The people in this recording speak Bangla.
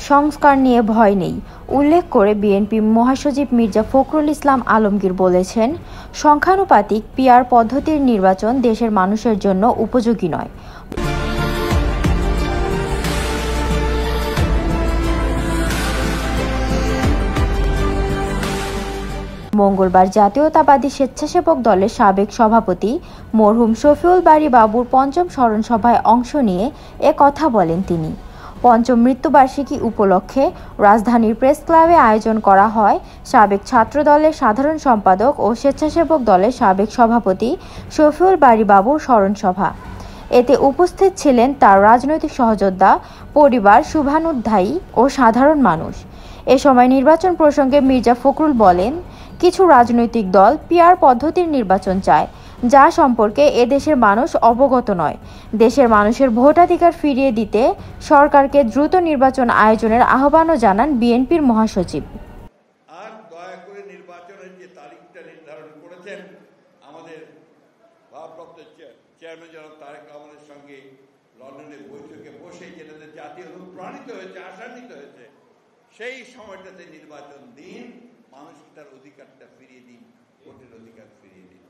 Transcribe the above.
সংস্কার নিয়ে ভয় নেই উল্লেখ করে বিএনপি মহাসচিব মির্জা ফখরুল ইসলাম আলমগীর বলেছেন, সংখ্যানুপাতিক পিআর পদ্ধতির নির্বাচন দেশের মানুষের জন্য উপযোগী নয়। মঙ্গলবার জাতীয়তাবাদী স্বেচ্ছাসেবক দলের সাবেক সভাপতি মরহুম শফিউল বারী বাবুর পঞ্চম স্মরণ সভায় অংশ নিয়ে এ কথা বলেন তিনি। পঞ্চম মৃত্যুবার্ষিকী উপলক্ষে রাজধানীর প্রেস ক্লাবে আয়োজন করা হয় সাবেক ছাত্র দলের সাধারণ সম্পাদক ও স্বেচ্ছাসেবক দলের সাবেক সভাপতি শফিউল বারী বাবুর স্মরণ সভা। এতে উপস্থিত ছিলেন তার রাজনৈতিক সহযোদ্ধা, পরিবার, শুভানুধ্যায়ী ও সাধারণ মানুষ। এ সময় নির্বাচন প্রসঙ্গে মির্জা ফখরুল বলেন, কিছু রাজনৈতিক দল পিআর পদ্ধতির নির্বাচন চায়, যা সম্পর্কে এদেশের মানুষ অবগত নয়। দেশের মানুষের ভোটাধিকার ফিরিয়ে দিতে সরকারকে দ্রুত নির্বাচন আয়োজনের আহ্বানও জানান বিএনপির মহাসচিব। আর দয়া করে নির্বাচনের যে তারিখটা নির্ধারণ করেছেন আমাদের ভারপ্রাপ্ত চেয়ারম্যান জনাব তারেক রহমানের সঙ্গে লন্ডনের বৈঠকে বসে যেটাতে জাতীয় অনুপ্রাণিত হয়েছে, আশান্বিত হয়েছে, সেই সময়টাতে নির্বাচন দিন, মানুষকে তার অধিকারটা ফিরিয়ে দিন, ভোটের অধিকার ফিরিয়ে দিন।